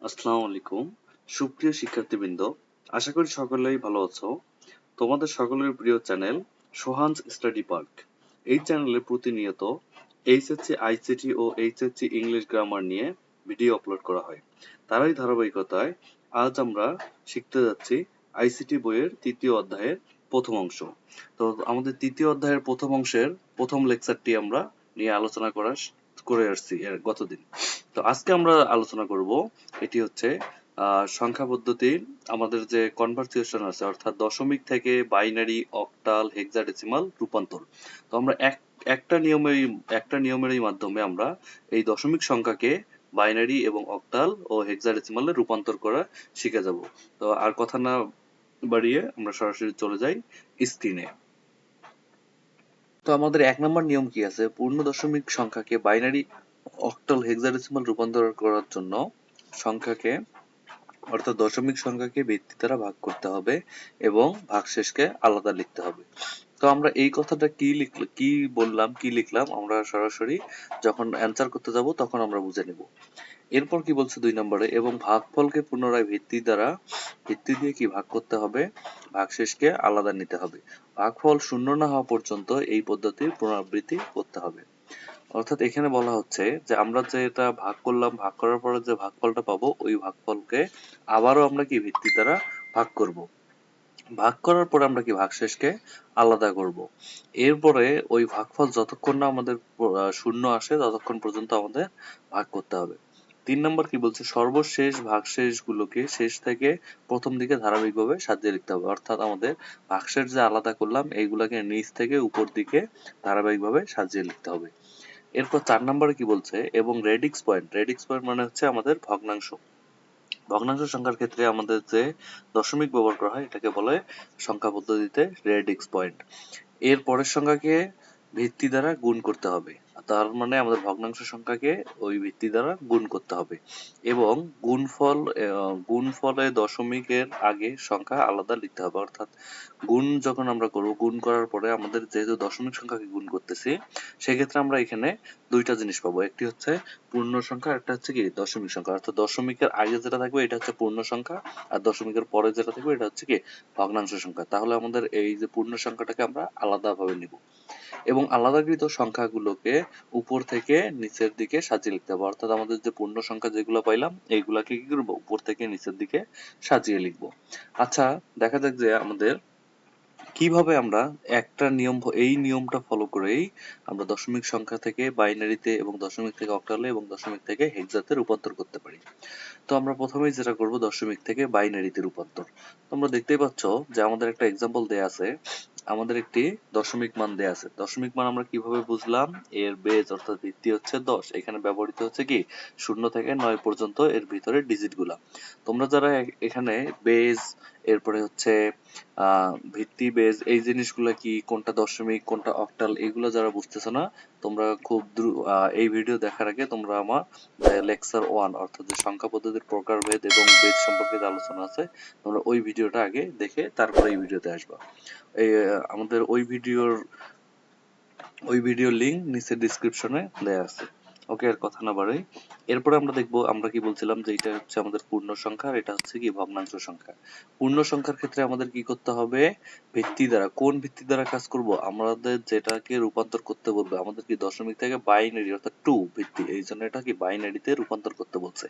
আসসালামু আলাইকুম সুপ্রিয় শিক্ষার্থীবৃন্দ, আশা করি সকলেই ভালো আছো। তোমাদের সকলের প্রিয় চ্যানেল সোহানস স্টাডি পার্ক। এই চ্যানেলে প্রতিনিয়ত এইচএসসি আইসিটি ও এইচএসসি ইংলিশ গ্রামার নিয়ে ভিডিও আপলোড করা হয়। তারই ধারাবাহিকতায় আজ আমরা শিখতে যাচ্ছি আইসিটি বইয়ের তৃতীয় অধ্যায়ের প্রথম অংশ। তো আমাদের তৃতীয় অধ্যায়ের প্রথম অংশের প্রথম লেকচারটি আমরা নিয়ে আলোচনা করে আসছি গতদিন। তো আজকে আমরা আলোচনা করব, এটি হচ্ছে সংখ্যা পদ্ধতির আমাদের যে কনভার্সেশন আছে, অর্থাৎ দশমিক থেকে বাইনারি, অক্টাল, হেক্সাডেসিমাল রূপান্তর। তো আমরা একটা নিয়মেরই মাধ্যমে আমরা এই দশমিক সংখ্যাকে বাইনারি এবং অক্টাল ও হেক্সাডেসিমালে রূপান্তর করা শিখে যাব। তো আর কথা না বাড়িয়ে আমরা সরাসরি চলে যাই স্ক্রিনে। তো আমাদের ১ নম্বর নিয়ম কি আছে? পূর্ণ দশমিক সংখ্যাকে বাইনারি, অক্টাল, হেক্সাডেসিমাল রূপান্তর করার জন্য সংখ্যাকে অর্থাৎ দশমিক সংখ্যাকে ভিত্তি দ্বারা ভাগ করতে হবে এবং ভাগশেষকে আলাদা লিখতে হবে। তো আমরা এই কথাটা কি বললাম, কি লিখলাম, আমরা সরাসরি যখন অ্যান্সার করতে যাব তখন আমরা বুঝে নেব। এরপর কি বলছে ২ নম্বরে, এবং ভাগফলকে পুনরায় ভিত্তি দিয়ে কি ভাগ করতে হবে, ভাগশেষকে আলাদা নিতে হবে। ভাগফল শূন্য না হওয়া পর্যন্ত এই পদ্ধতির পুনরাবৃত্তি করতে হবে। অর্থাৎ এখানে বলা হচ্ছে যে আমরা যেটা ভাগ করলাম, ভাগ করার পরে যে ভাগফলটা পাবো ওই ভাগফলকে আবারও আমরা কি ভিত্তি দ্বারা ভাগ করব। ভাগ করার পরে আমরা কি ভাগশেষকে আলাদা করব। এরপরে ওই ভাগফল যতক্ষণ না আমাদের শূন্য আসে ততক্ষণ পর্যন্ত আমাদের ভাগ করতে হবে। ৩ নম্বর কি বলছে, সর্বশেষ ভাগশেষ গুলোকে শেষ থেকে প্রথম দিকে ধারাবাহিকভাবে সাজিয়ে লিখতে হবে। অর্থাৎ আমাদের ভাগশেষ যে আলাদা করলাম এইগুলাকে নিচ থেকে উপর দিকে ধারাবাহিকভাবে সাজিয়ে লিখতে হবে। এরপর ৪ নম্বরে কি বলছে, এবং রেডিক্স পয়েন্ট মানে হচ্ছে আমাদের ভগ্নাংশ। ভগ্নাংশ সংখ্যার ক্ষেত্রে আমাদের যে দশমিক ব্যবহার করা হয় এটাকে বলে সংখ্যা পদ্ধতিতে রেডিক্স পয়েন্ট। এর পরের সংখ্যাকে ভিত্তি দ্বারা গুণ করতে হবে। তার মানে আমাদের ভগ্নাংশ সংখ্যাকে ওই ভিত্তি দ্বারা গুণ করতে হবে এবং গুণফলে দশমিকের আগে সংখ্যা আলাদা লিখতে হবে। অর্থাৎ গুণ যখন আমরা করব, গুণ করার পরে আমাদের যেহেতু দশমিক সংখ্যাকে গুণ করতেছি, সেক্ষেত্রে আমরা এখানে দুইটা জিনিস পাবো। একটি হচ্ছে পূর্ণ সংখ্যা, একটা হচ্ছে কি দশমিক সংখ্যা। অর্থাৎ দশমিকের আগে যেটা থাকবে এটা হচ্ছে পূর্ণ সংখ্যা, আর দশমিকের পরে যেটা থাকবে এটা হচ্ছে কি ভগ্নাংশ সংখ্যা। তাহলে আমাদের এই যে পূর্ণ সংখ্যাটাকে আমরা আলাদাভাবে নিব এবং আলাদাকৃত সংখ্যাগুলোকে উপর থেকে নিচের দিকে সাজিয়ে লিখতে হবে। অর্থাৎ আমাদের যে পূর্ণ সংখ্যা যেগুলো পাইলাম এইগুলাকে কি করবো, উপর থেকে নিচের দিকে সাজিয়ে লিখবো। আচ্ছা, দেখা যাক যে আমাদের কিভাবে আমরা এই নিয়মটা ফলো করেই আমরা দশমিক সংখ্যা থেকে বাইনারিতে এবং দশমিক থেকে অক্টালে এবং দশমিক থেকে হেক্সাতে রূপান্তর করতে পারি। তো আমরা প্রথমেই যেটা করব, দশমিক থেকে বাইনারিতে রূপান্তর। তোমরা দেখতেই পাচ্ছ যে আমাদের একটা এক্সাম্পল দেয়া আছে। আমাদের একটি দশমিক মান দেয়া আছে। দশমিক মান আমরা কিভাবে বুঝলাম, এর বেজ অর্থাৎ ভিত্তি হচ্ছে 10, এখানে ব্যবহৃত হচ্ছে কি 0 থেকে 9 পর্যন্ত এর ভিতরে ডিজিট গুলা। তোমরা যারা এখানে বেজ, এরপরে হচ্ছে ভিত্তি, বেজ, এই জিনিসগুলা কি, কোনটা দশমিক কোনটা অক্টাল, এগুলো যারা বুঝতেছো না, তোমরা খুব এই ভিডিও দেখার আগে তোমরা আমার লেকচার 1 অর্থাৎ যে সংখ্যা পদ্ধতির প্রকারভেদ এবং বেজ সম্পর্কে যে আলোচনা আছে, তোমরা ওই ভিডিওটা আগে দেখে তারপরে এই ভিডিওতে আসবা। এই আমাদের ওই ভিডিওর লিংক নিচে ডেসক্রিপশনে দেয়া আছে। ওকে, আর কথা না বাড়াই, এরপরে আমরা দেখবো আমরা কি বলছিলাম যে এটা হচ্ছে আমাদের পূর্ণ সংখ্যা আর এটা হচ্ছে কি ভগ্নাংশ সংখ্যা। পূর্ণ সংখ্যার ক্ষেত্রে আমাদের কি করতে হবে, ভিত্তি দ্বারা। কোন ভিত্তি দ্বারা কাজ করব, আমাদের যেটাকে রূপান্তর করতে বলবে, আমাদের কি দশমিক থেকে বাইনারি অর্থাৎ 2 ভিত্তি, এই জন্য এটা কি বাইনারিতে রূপান্তর করতে বলছে।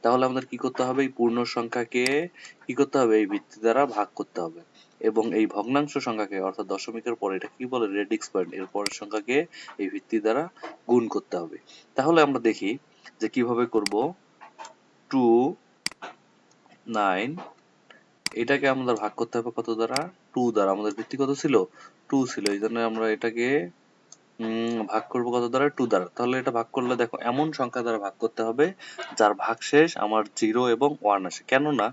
তাহলে আমাদের কি করতে হবে, এই পূর্ণ সংখ্যাকে কি করতে হবে, এই ভিত্তি দ্বারা ভাগ করতে হবে এবং এই ভগ্নাংশ সংখ্যাকে অর্থাৎ দশমিকের পরে এটা কি বলে রেডিক্স পয়েন্ট, এর পরের সংখ্যাকে এই ভিত্তি দ্বারা গুণ করতে হবে। তাহলে আমরা দেখি যে কিভাবে করব। 2 9 এটাকে আমাদের ভাগ করতে হবে কত দ্বারা, 2 দ্বারা। আমাদের ভিত্তি কত ছিল, 2 ছিল, এই জন্য আমরা এটাকে ভাগ করব কত দ্বারা, 2 দ্বারা। তাহলে এটা ভাগ করলে দেখো এমন সংখ্যা দ্বারা ভাগ করতে হবে যার ভাগশেষ আমার 0 এবং 1 আসে। কেননা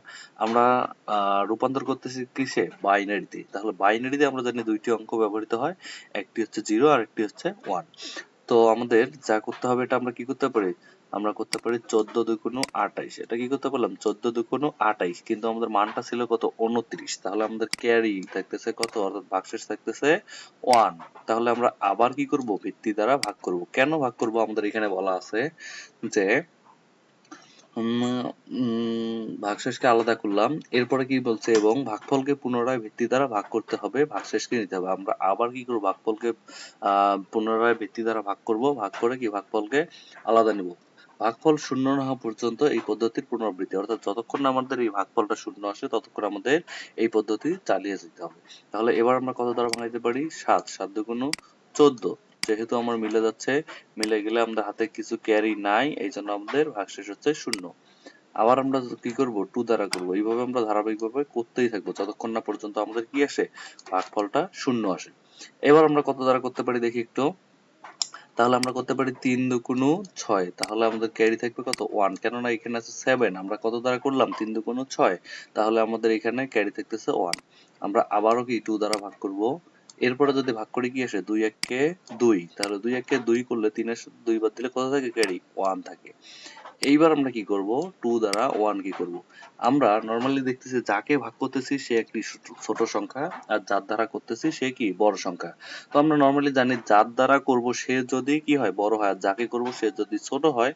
আমরা রূপান্তর করতেছি কিসে, বাইনারিতে। তাহলে বাইনারিতে আমরা জানি দুইটি অঙ্ক ব্যবহৃত হয়, একটি হচ্ছে 0 আর একটি হচ্ছে 1। তো আমাদের যা করতে হবে, এটা আমরা কি করতে পারি, আমরা করতে পারি 14 2 28। এটা কি করতে পারলাম, 14 2 28, কিন্তু আমাদের মানটা ছিল কত, 29। তাহলে আমাদের ক্যারি থাকতেছে কত, অর্থাৎ ভাগশেষ থাকতেছে 1। তাহলে আমরা আবার কি করব, ভিত্তি দ্বারা ভাগ করব। কেন ভাগ করব, আমাদের এখানে বলা আছে যে ভাগশেষকে আলাদা করলাম, এরপরে কি বলছে এবং ভাগফলকে পুনরায় ভিত্তি দ্বারা ভাগ করতে হবে, ভাগশেষকে নিতে হবে। আমরা আবার কি করব, ভাগফলকে পুনরায় ভিত্তি দ্বারা ভাগ করব, ভাগ করে কি ভাগফলকে আলাদা নিব। ভাগফল শূন্য না হওয়া পর্যন্ত এই পদ্ধতির পুনরাবৃত্তি, অর্থাৎ যতক্ষণ না আমাদের এই ভাগফলটা শূন্য আসে ততক্ষণ আমাদের এই পদ্ধতি চালিয়ে যেতে হবে। তাহলে এবার আমরা কত দ্বারা ভাঙাইতে পারি, 7, 7 দুগুণ 14, যেহেতু আমার মিলে যাচ্ছে, মিলে গেলে আমাদের হাতে কিছু ক্যারি নাই, এই জন্য আমাদের ভাগশেষ হচ্ছে 0। আবার আমরা কি করব, 2 দ্বারা করব। এইভাবে আমরা ধারাবাহিকভাবে করতেই থাকবো যতক্ষণ না পর্যন্ত আমাদের কি আসে, ভাগফলটা 0 আসে। এবার আমরা কত দ্বারা করতে পারি দেখি একটু। তাহলে আমরা করতে পারি 3 দুগুণ 6, তাহলে আমাদের ক্যারি থাকবে কত, 1, কেননা এখানে আছে 7, আমরা কত দ্বারা করলাম, 3 দুগুণ 6, তাহলে আমাদের এখানে ক্যারি থাকতেছে 1। আমরা আবারও কি 2 দ্বারা ভাগ করব, এরপরে যদি ভাগ করে কি আসে, 2 1 2, তাহলে 2 1 2 করলে 3 এর 2 বাদ দিলে কত থাকে, ক্যারি 1 থাকে। এইবার আমরা কি করব, 2 দ্বারা 1 কি করব, আমরা নরমালি দেখতেছি যাকে ভাগ করতেছি সে একটি ছোট সংখ্যা, আর যার দ্বারা করতেছি সে কি বড় সংখ্যা। তো আমরা নরমালি জানি যার দ্বারা করব সে যদি কি হয়, বড় হয়, আর যাকে করব সে যদি ছোট হয়,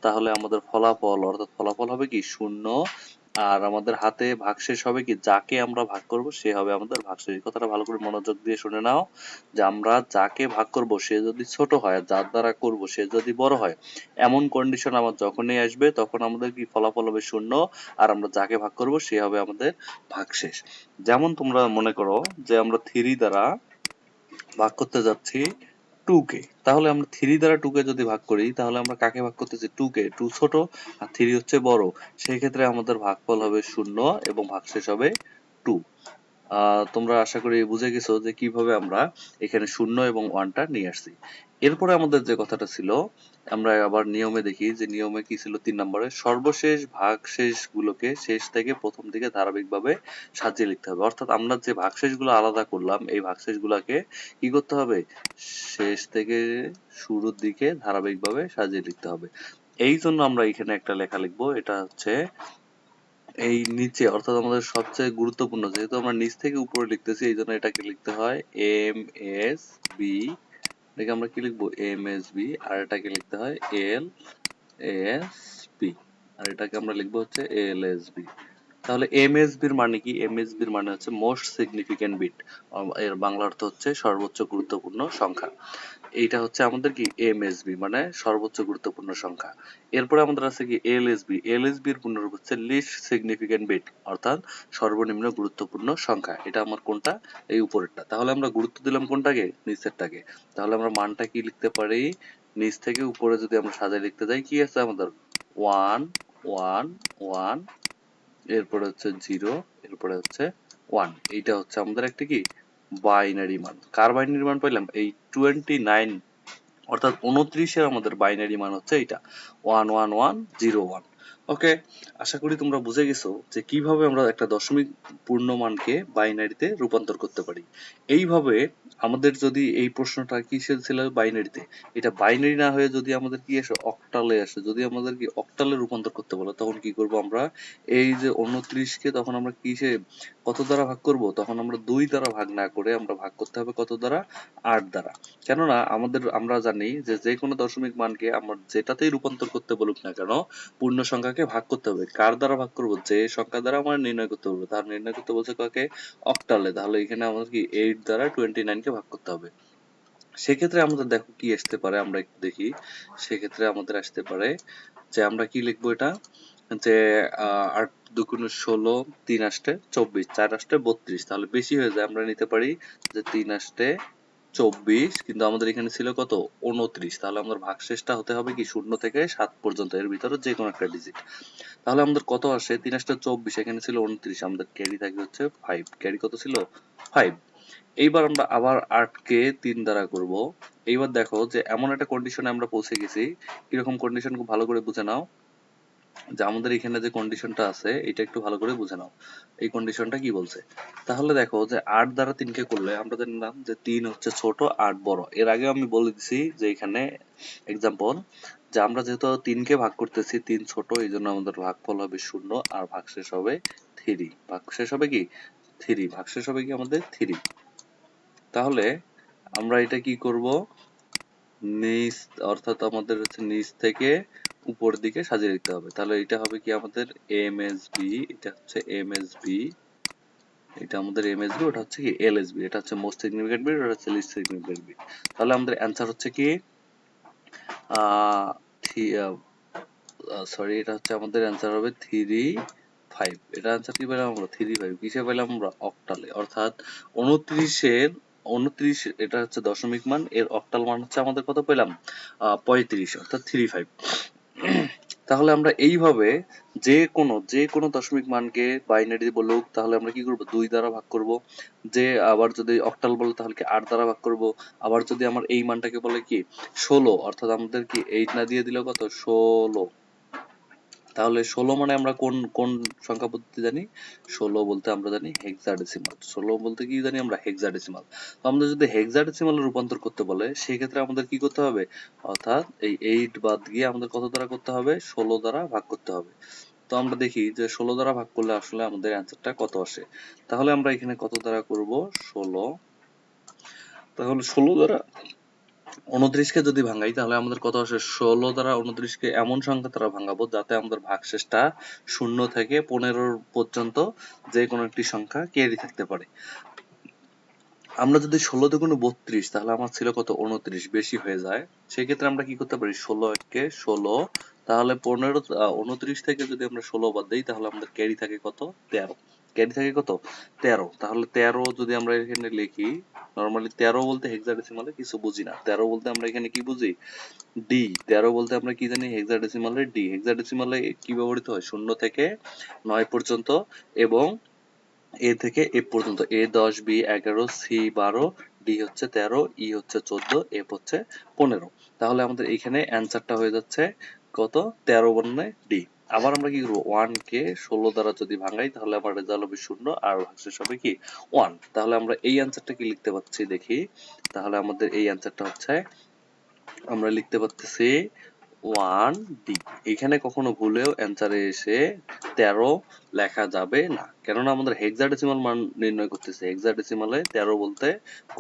তাহলে আমাদের ফলাফল, অর্থাৎ ফলাফল হবে কি 0, আর আমাদের হাতে ভাগশেষ হবে কি, যাকে আমরা ভাগ করব সে হবে আমাদের ভাগশেষ। এই কথাটা ভালো করে মনোযোগ দিয়ে শুনে নাও, যে আমরা যাকে ভাগ করব সে যদি ছোট হয়, আর যার দ্বারা করব সে যদি বড় হয়, এমন কন্ডিশন আমার যখনই আসবে তখন আমাদের কি ফলাফল হবে 0, আর আমরা যাকে ভাগ করব সে হবে আমাদের ভাগশেষ। যেমন তোমরা মনে করো যে আমরা 3 দ্বারা ভাগ করতে যাচ্ছি 2 কে, তাহলে আমরা 3 দ্বারা 2 কে যদি ভাগ করি, তাহলে আমরা কাকে ভাগ করতেছি, 2 কে, 2 ছোট আর 3 হচ্ছে বড়, সেই ক্ষেত্রে আমাদের ভাগফল হবে 0 এবং ভাগশেষ হবে 2। তোমরা আশা করি বুঝে গেছো যে কিভাবে আমরা এখানে 0 এবং 1 টা নিয়ে আসছি। এরপরে আমাদের যে কথাটা ছিল, আমরা আবার নিয়মে দেখি যে নিয়মে কি ছিল, 3 নম্বরে সর্বশেষ ভাগশেষ গুলোকে শেষ থেকে প্রথম দিকে ধারাবাহিকভাবে সাজিয়ে লিখতে হবে। অর্থাৎ আমরা যে ভাগশেষ গুলো আলাদা করলাম, এই ভাগশেষ গুলাকে কি করতে হবে, শেষ থেকে শুরুর দিকে ধারাবাহিকভাবে সাজিয়ে লিখতে হবে। এই জন্য আমরা এখানে একটা লেখা লিখবো, এটা হচ্ছে এই নিচে, অর্থাৎ আমাদের সবচেয়ে গুরুত্বপূর্ণ, যেহেতু আমরা নিচ থেকে উপরে লিখতেছি এই জন্য এটাকে লিখতে হয় এম এস বি, এটাকে আমরা কি লিখবো, এম এস বি, আর এটাকে লিখতে হয় এল এস বি, আর এটাকে আমরা লিখবো হচ্ছে এল এস বি। তাহলে এমএসবির মানে কি, এমএসবির মানে হচ্ছে মোস্ট সিগনিফিক্যান্ট বিট, এর বাংলা অর্থ হচ্ছে সর্বোচ্চ গুরুত্বপূর্ণ সংখ্যা। এইটা হচ্ছে আমাদের কি এমএসবি মানে সর্বোচ্চ গুরুত্বপূর্ণ সংখ্যা। এরপরে আমাদের আছে কি এলএসবি, এলএসবি এর পূর্ণরূপ হচ্ছে লিস্ট সিগনিফিক্যান্ট বিট, অর্থাৎ সর্বনিম্ন গুরুত্বপূর্ণ সংখ্যা। এটা আমার কোনটা, এই উপরেরটা। তাহলে আমরা গুরুত্ব দিলাম কোনটাকে, নিচেরটাকে। তাহলে আমরা মানটা কি লিখতে পারি, নিচ থেকে উপরে যদি আমরা সাজায় লিখতে যাই, কি আছে আমাদের 1 1 1, এরপরে হচ্ছে 0, এরপরে হচ্ছে 1। এইটা হচ্ছে আমাদের একটা কি বাইনারি মান। কার বাইনারি মান পাইলাম, এই 29, অর্থাৎ 29 এর আমাদের বাইনারি মান হচ্ছে এইটা 11101। ওকে, আশা করি তোমরা বুঝে গেছো যে কিভাবে আমরা একটা দশমিক পূর্ণমানকে বাইনারিতে রূপান্তর করতে পারি। এইভাবে আমাদের যদি এই প্রশ্নটা কিসের ছিল, বাইনারিতে, এটা বাইনারি না হয়ে যদি আমাদের কি আসে, অক্টালে আসে, যদি আমাদের কি অক্টালে রূপান্তর করতে বলো, তখন কি করব আমরা, এই যে 29 কে তখন আমরা কিসে, কত দ্বারা ভাগ করব, তখন আমরা 2 দ্বারা ভাগ না করে আমরা ভাগ করতে হবে কত দ্বারা, 8 দ্বারা। কেননা আমরা জানি যে যে কোনো দশমিক মানকে আমরা যেটাতেই রূপান্তর করতে বলুক না কেন, পূর্ণ সংখ্যাকে ভাগ করতে হবে। কার দ্বারা ভাগ করব, যে সংখ্যা দ্বারা আমরা নির্ণয় করতে বলবো, তার নির্ণয় করতে বলছে কাকে, অক্টালে। তাহলে এখানে আমাদের কি 8 দ্বারা 29 কে ভাগ করতে হবে। সেক্ষেত্রে আমাদের দেখো কি আসতে পারে, আমরা একটু দেখি। সেক্ষেত্রে আমাদের আসতে পারে যে আমরা কি লিখবো, এটা যে 8 দুগুণ 16, 3 আষ্টে 24, 4 আষ্টে 32, তাহলে বেশি হয়ে যায়, আমরা নিতে পারি যে 3 আষ্টে 24, কিন্তু আমাদের এখানে ছিল কত, 29, তাহলে আমাদের ভাগশেষটা হতে হবে কি 0 থেকে 7 পর্যন্ত, এর ভিতরে যে কোনো একটা ডিজিট। তাহলে আমাদের কত আসে, 3 আষ্টে 24, এখানে ছিল 29, আমাদের ক্যারি থাকবে হচ্ছে 5, ক্যারি কত ছিল 5। এইবার আমরা আবার 8 কে 3 দ্বারা করব। এইবার দেখো যে এমন একটা কন্ডিশনে আমরা পৌঁছে গেছি, কিরকম কন্ডিশন খুব ভালো করে বুঝে নাও, যে আমাদের এখানে যে কন্ডিশনটা আছে এটা একটু ভালো করে বুঝে নাও, এই কন্ডিশনটা কি বলছে। তাহলে দেখো যে 8 দ্বারা 3 কে করলে আমরা জানলাম যে 3 হচ্ছে ছোট, 8 বড়। এর আগে আমি বলে দিছি যে এখানে এক্সাম্পল, যে আমরা যেহেতু 3 কে ভাগ করতেছি, 3 ছোট, এই জন্য আমাদের ভাগফল হবে 0 আর ভাগশেষ হবে 3, ভাগশেষ হবে কি 3, ভাগশেষ হবে কি আমাদের 3। তাহলে আমরা এটা কি করব, নিচ, অর্থাৎ আমাদের হচ্ছে নিচ থেকে উপর দিকে সাজিয়ে লিখতে হবে। তাহলে এটা হবে কি আমাদের এমএসবি, এটা হচ্ছে এমএসবি, এটা আমাদের এমএসবি, ওটা হচ্ছে কি এলএসবি, এটা হচ্ছে মোস্ট সিগনিফিকেন্ট বিট, ওটা হচ্ছে লিস্ট সিগনিফিকেন্ট বিট। তাহলে আমাদের অ্যান্সার হচ্ছে কি সরি, এটা হচ্ছে আমাদের অ্যান্সার হবে 3, 5। এটা অ্যান্সার কি পেলাম আমরা 3, 5। কিসে পেলাম আমরা? অক্টালে। অর্থাৎ 29 এটা হচ্ছে দশমিক মান, এর অক্টাল মান হচ্ছে আমাদের কত পেলাম? 35, অর্থাৎ 3, 5। তাহলে আমরা এইভাবে যে কোনো দশমিক মানকে বাইনারি বলুক তাহলে আমরা কি করব? 2 দ্বারা ভাগ করব। যে আবার যদি অক্টাল বলে তাহলে কি 8 দ্বারা ভাগ করব। আবার যদি আমার এই মানটাকে বলে কি 16, অর্থাৎ আমাদের কি 8 না দিয়ে দিলে কত? 16। তাহলে 16 মানে আমরা কোন কোন সংখ্যা পদ্ধতি জানি? 16 বলতে আমরা জানি হেক্সাডেসিমাল। 16 বলতে কি জানি আমরা? হেক্সাডেসিমাল। তো আমরা যদি হেক্সাডেসিমালে রূপান্তর করতে বলে সেক্ষেত্রে আমাদের কি করতে হবে? অর্থাৎ এই 8 বাদ গিয়ে আমাদের কত দ্বারা করতে হবে? 16 দ্বারা ভাগ করতে হবে। তো আমরা দেখি যে 16 দ্বারা ভাগ করলে আসলে আমাদের অ্যান্সারটা কত আসে। তাহলে আমরা এখানে কত দ্বারা করব? 16। তাহলে 16 দ্বারা 29কে যদি ভাঙাই তাহলে আমাদের কত আসে? 16 দ্বারা 29কে এমন সংখ্যা দ্বারা ভাঙাবো যাতে আমাদের ভাগশেষটা 0 থেকে 15 পর্যন্ত যে কোনো একটি সংখ্যা ক্যারি থাকতে পারে। আমরা যদি 16 দুগুণে 32, তাহলে আমার ছিল কত? 29, বেশি হয়ে যায়। সেক্ষেত্রে আমরা কি করতে পারি? 16 কে 16, তাহলে 29 থেকে যদি আমরা 16 বাদ দিই তাহলে আমাদের ক্যারি থাকে কত? 13। ক্যারি থাকে কত? 13। তাহলে 13 যদি আমরা এখানে লিখি, নরমালি 13 বলতে হেক্সাডেসিমালে কিছু বুঝি না। 13 বলতে আমরা এখানে কি বুঝি? ডি। 13 বলতে আমরা কি জানি? হেক্সাডেসিমালে ডি। হেক্সাডেসিমালে কি ব্যবহৃত হয়? 0 থেকে 9 পর্যন্ত এবং এ থেকে এফ পর্যন্ত। এ 10, বি 11, সি 12, ডি হচ্ছে 13, ই হচ্ছে 14, এফ হচ্ছে 15। তাহলে আমাদের এখানে অ্যান্সারটা হয়ে যাচ্ছে কত? 13 বর্ণে ডি। আবার আমরা কি করবো? 1 কে 16 দ্বারা যদি ভাঙাই তাহলে আমার রেজাল্ট হবে 0 আর ভাগশেষ হবে কি 1। তাহলে আমরা এই অ্যান্সারটা কি লিখতে পাচ্ছি দেখি। তাহলে আমাদের এই অ্যান্সারটা হচ্ছে আমরা লিখতে পারতেছি 1D। এখানে কখনো ভুলেও অ্যান্সারে এসে 13 লেখা যাবে না, কেননা আমাদের হেক্সাডেসিমাল মান নির্ণয় করতেছে। হেক্সাডেসিমালে 13 বলতে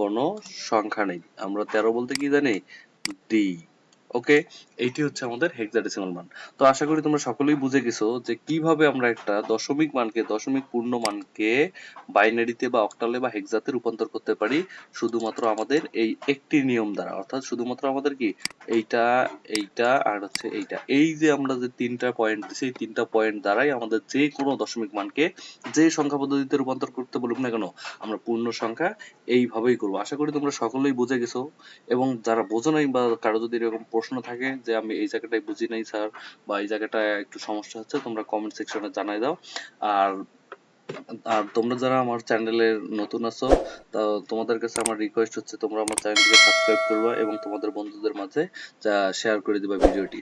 কোনো সংখ্যা নেই। আমরা 13 বলতে কি জানি? ডি। ওকে, এইটি হচ্ছে আমাদের হেক্সাডেসিমাল মান। তো আশা করি তোমরা সকলেই বুঝে গেছো যে কিভাবে আমরা একটা দশমিক মানকে, দশমিক পূর্ণ মানকে বাইনারিতে বা অক্টালে বা হেক্সাতে রূপান্তর করতে পারি শুধুমাত্র আমাদের এই একটি নিয়ম দ্বারা। অর্থাৎ শুধুমাত্র আমাদের কি এইটা, এইটা আর হচ্ছে এইটা, এই যে আমরা যে 3টা পয়েন্ট দিছি এই 3টা পয়েন্ট দ্বারাই আমাদের যে কোনো দশমিক মানকে যে সংখ্যা পদ্ধতিতে রূপান্তর করতে বলুক না কেন আমরা পূর্ণ সংখ্যা এইভাবেই করবো। আশা করি তোমরা সকলেই বুঝে গেছো। এবং যারা বোঝো নাই বা কারো যদি এরকম প্রশ্ন থাকে যে আমি এই জায়গাটায় বুঝি নাই স্যার বা এই জায়গাটায় একটু সমস্যা হচ্ছে, তোমরা কমেন্ট সেকশনে জানাই দাও। আর আর তোমরা যারা আমার চ্যানেলে নতুন আছো, তা তোমাদের কাছে আমার রিকোয়েস্ট হচ্ছে তোমরা আমার চ্যানেলটিকে সাবস্ক্রাইব করবা এবং তোমাদের বন্ধুদের মাঝে শেয়ার করে দিবা ভিডিওটি।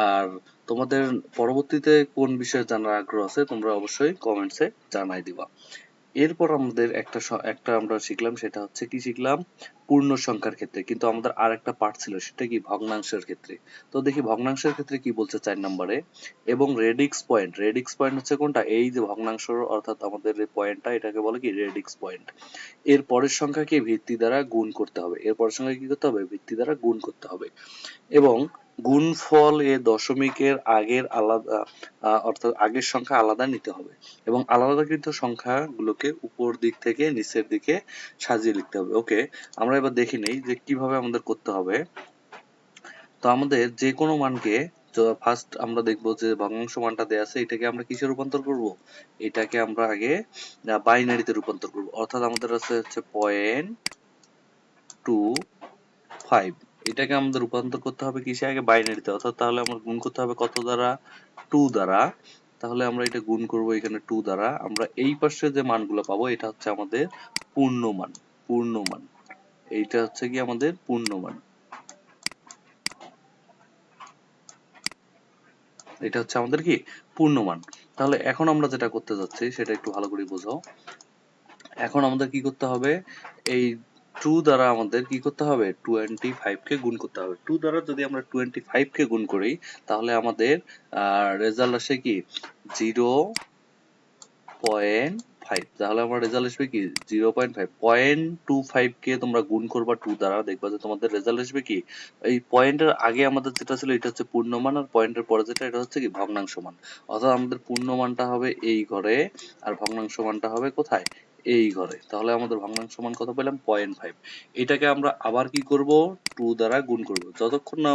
আর তোমাদের পরবর্তীতে কোন বিষয়ে জানার আগ্রহ আছে তোমরা অবশ্যই কমেন্টসে জানাই দিবা। এরপর আমাদের একটা আমরা শিখলাম, সেটা হচ্ছে কি শিখলাম? পূর্ণ সংখ্যার ক্ষেত্রে। কিন্তু আমাদের আর একটা পার্ট ছিল, সেটা কি? ভগ্নাংশের ক্ষেত্রে। তো দেখি ভগ্নাংশের ক্ষেত্রে কি বলছে 4 নম্বরে। এবং রেডিক্স পয়েন্ট, রেডিক্স পয়েন্ট হচ্ছে কোনটা? এই যে ভগ্নাংশ, অর্থাৎ আমাদের এই পয়েন্টটা, এটাকে বলে কি? Radix point. এর পরের সংখ্যাকে ভিত্তি দ্বারা গুণ করতে হবে। এর পরের সংখ্যা কি করতে হবে? ভিত্তি দ্বারা গুণ করতে হবে। এবং গুণফল এ দশমিকের আগের আলাদা, অর্থাৎ আগের সংখ্যা আলাদা নিতে হবে এবং আলাদাকৃত সংখ্যাগুলোকে উপর দিক থেকে নিচের দিকে সাজিয়ে লিখতে হবে। ওকে, আমরা এবার দেখে নেই যে কিভাবে আমাদের করতে হবে। তো আমাদের যে কোনো মানকে ফার্স্ট আমরা দেখবো যে ভগ্নাংশ মানটা দেয়া আছে, এটাকে আমরা কিসে রূপান্তর করব? এটাকে আমরা আগে বাইনারিতে রূপান্তর করব। অর্থাৎ আমাদের আছে হচ্ছে 0.25, এটাকে আমাদের রূপান্তর করতে হবে কিসে? আগে বাইনারিতে। অর্থাৎ তাহলে আমার গুণ করতে হবে কত দ্বারা? 2 দ্বারা। তাহলে আমরা এটা গুণ করব এখানে 2 দ্বারা। আমরা এই পাশে যে মানগুলো পাবো এটা হচ্ছে আমাদের পূর্ণমান। পূর্ণমান, এইটা হচ্ছে কি আমাদের পূর্ণমান। এটা হচ্ছে আমাদের কি? পূর্ণমান। তাহলে এখন আমরা যেটা করতে যাচ্ছি সেটা একটু ভালো করে বোঝো। এখন আমাদের কি করতে হবে? এই 2 দ্বারা আমাদের কি করতে হবে? 25 কে গুণ করতে হবে। 2 দ্বারা যদি আমরা 25 কে গুণ করি তাহলে আমাদের রেজাল্ট আসে কি? 0.25 5, তাহলে আমার রেজাল্ট আসবে কি 0.5। 0.25 কে তোমরা গুণ করবা 2 দ্বারা, দেখবা যে তোমাদের রেজাল্ট আসবে কি, এই পয়েন্টের আগে আমাদের যেটা ছিল এটা হচ্ছে পূর্ণমান, আর পয়েন্টের পরে যেটা এটা হচ্ছে কি ভগ্নাংশ মান। অর্থাৎ আমাদের পূর্ণমানটা হবে এই ঘরে আর ভগ্নাংশ মানটা হবে কোথায়, এই ঘরে। তাহলে আমাদের ভগ্নাংশ মান কত পেলাম, 0.5। এটাকে আমরা আবার কি করব, 2 দ্বারা গুণ করব। যতক্ষণ না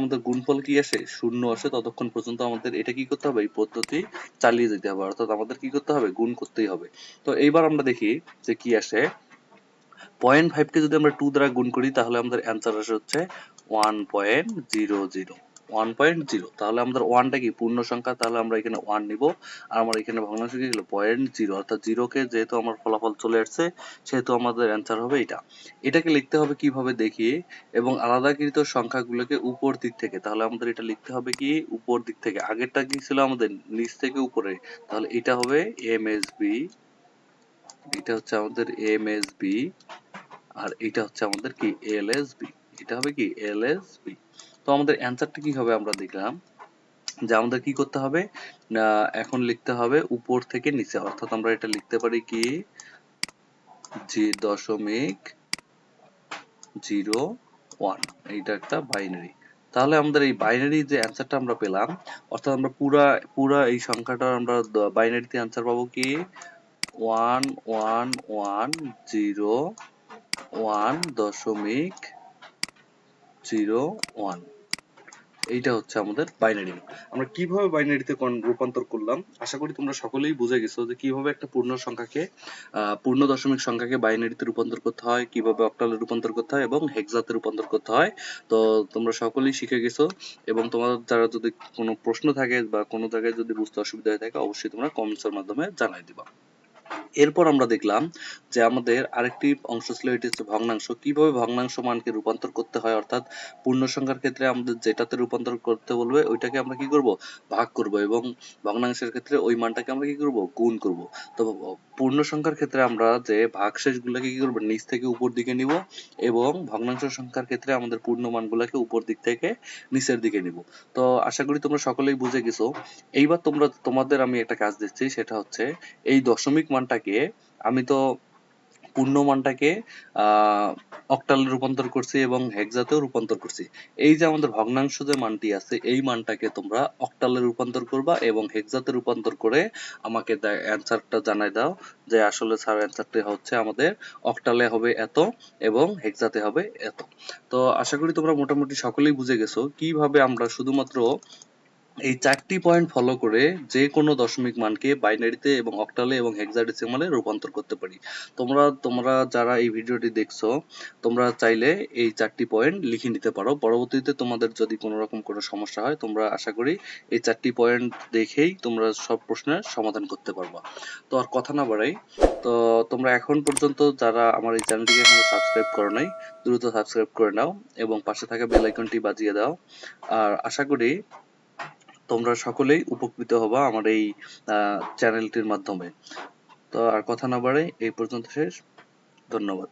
আমাদের গুণফল কি আসে, শূন্য আসে, ততক্ষণ পর্যন্ত আমাদের এটা কি করতে হবে, এই পদ্ধতি চালিয়ে যেতে হবে। অর্থাৎ আমাদের কি করতে হবে, গুণ করতেই হবে। তো এইবার আমরা দেখি যে কি আসে। 0.5 কে যদি আমরা 2 দ্বারা গুণ করি তাহলে আমাদের অ্যান্সার আসে হচ্ছে 1.00। 1.0, তাহলে আমাদের 1টা কি পূর্ণ সংখ্যা, তাহলে আমরা এখানে 1 নিব, আর আমার এখানে ভগ্নাংশ কি হলো 0.0, অর্থাৎ 0 কে যেহেতু আমার ফলাফল চলে আসছে সেহেতু আমাদের অ্যান্সার হবে এটা। এটাকে লিখতে হবে কিভাবে দেখি, এবং আলাদাকৃত সংখ্যাগুলোকে উপর দিক থেকে, তাহলে আমাদের এটা লিখতে হবে কি উপর দিক থেকে। আগেরটা কি ছিল আমাদের নিচ থেকে উপরে, তাহলে এটা হবে এমএসবি, এটা হচ্ছে আমাদের এমএসবি, আর এটা হচ্ছে আমাদের কি এলএসবি, এটা হবে কি এলএসবি। তো আমাদের অ্যান্সারটা কি হবে, আমরা দেখলাম যে আমাদের কি করতে হবে, এখন লিখতে হবে উপর থেকে নিচে। অর্থাৎ আমরা এটা লিখতে পারি কি 0.01, এইটা একটা বাইনারি। তাহলে আমাদের এই বাইনারি যে অ্যান্সারটা আমরা পেলাম, অর্থাৎ আমরা পুরা এই সংখ্যাটা আমরা বাইনারিতে অ্যান্সার পাবো কি 1110.01। এইটা হচ্ছে আমাদের বাইনারি। আমরা কিভাবে বাইনারিতে রূপান্তর করলাম, আশা করি তোমরা সকলেই বুঝে গেছো যে কিভাবে একটা পূর্ণ সংখ্যাকে পূর্ণ দশমিক সংখ্যাকে বাইনারিতে রূপান্তর করতে হয়, কিভাবে অক্টালে রূপান্তর করতে হয় এবং হেক্সাতে রূপান্তর করতে হয়। তো তোমরা সকলেই শিখে গেছো, এবং তোমাদের যারা যদি কোনো প্রশ্ন থাকে বা কোনো জায়গায় যদি বুঝতে অসুবিধা হয়ে থাকে অবশ্যই তোমরা কমেন্টসের মাধ্যমে জানাই দিবা। এরপর আমরা দেখলাম যে আমাদের আরেকটি অংশ ছিল, এটি হচ্ছে ভগ্নাংশ। কিভাবে ভগ্নাংশ মানকে রূপান্তর করতে হয়, অর্থাৎ পূর্ণ সংখ্যার ক্ষেত্রে আমাদের যেটাতে রূপান্তর করতে বলবে ওইটাকে আমরা কি করব, ভাগ করব, এবং ভগ্নাংশের ক্ষেত্রে ওই মানটাকে আমরা কি করব, গুণ করব। তো পূর্ণ সংখ্যার ক্ষেত্রে আমরা যে ভাগশেষগুলোকে কি করব, নিচ থেকে উপর দিকে নিব, এবং ভগ্নাংশ সংখ্যার ক্ষেত্রে আমাদের পূর্ণ মানগুলোকে উপর দিক থেকে নিচের দিকে নিব। তো আশা করি তোমরা সকলেই বুঝে গেছো। এইবার তোমাদের আমি একটা কাজ দিচ্ছি, সেটা হচ্ছে এই দশমিক মানটাকে, আমি তো পূর্ণ মানটাকে অক্টালে রূপান্তর করছি এবং হেক্সাতেও রূপান্তর করছি। এই যে আমাদের ভগ্নাংশ যে মানটি আছে এই মানটাকে তোমরা অক্টালে রূপান্তর করবা এবং হেক্সাতে রূপান্তর করে আমাকে অ্যান্সারটা জানাই দাও যে আসলে স্যার অ্যান্সারটা হচ্ছে আমাদের অক্টালে হবে এত এবং হেক্সাতে হবে এত। তো আশা করি তোমরা মোটামুটি সকলেই বুঝে গেছো কিভাবে আমরা শুধুমাত্র এই 4টি পয়েন্ট ফলো করে যে কোনো দশমিক মানকে বাইনারিতে এবং অক্টালে এবং হেক্সাডেসিমালে রূপান্তর করতে পারি। তোমরা যারা এই ভিডিওটি দেখছো তোমরা চাইলে এই 4টি পয়েন্ট লিখে নিতে পারো। পরবর্তীতে তোমাদের যদি কোনো রকম কোনো সমস্যা হয় তোমরা আশা করি এই 4টি পয়েন্ট দেখেই তোমরা সব প্রশ্নের সমাধান করতে পারবা। তো আর কথা না বাড়াই, তো তোমরা এখন পর্যন্ত যারা আমার এই চ্যানেলটিকে এখনো সাবস্ক্রাইব করো নাই দ্রুত সাবস্ক্রাইব করে নাও এবং পাশে থাকা বেল আইকনটি বাজিয়ে দাও। আর আশা করি তোমরা সকলেই উপকৃত হবা আমার এই চ্যানেলটির মাধ্যমে। তো আর কথা না বাড়াই এই পর্যন্ত শেষ। ধন্যবাদ।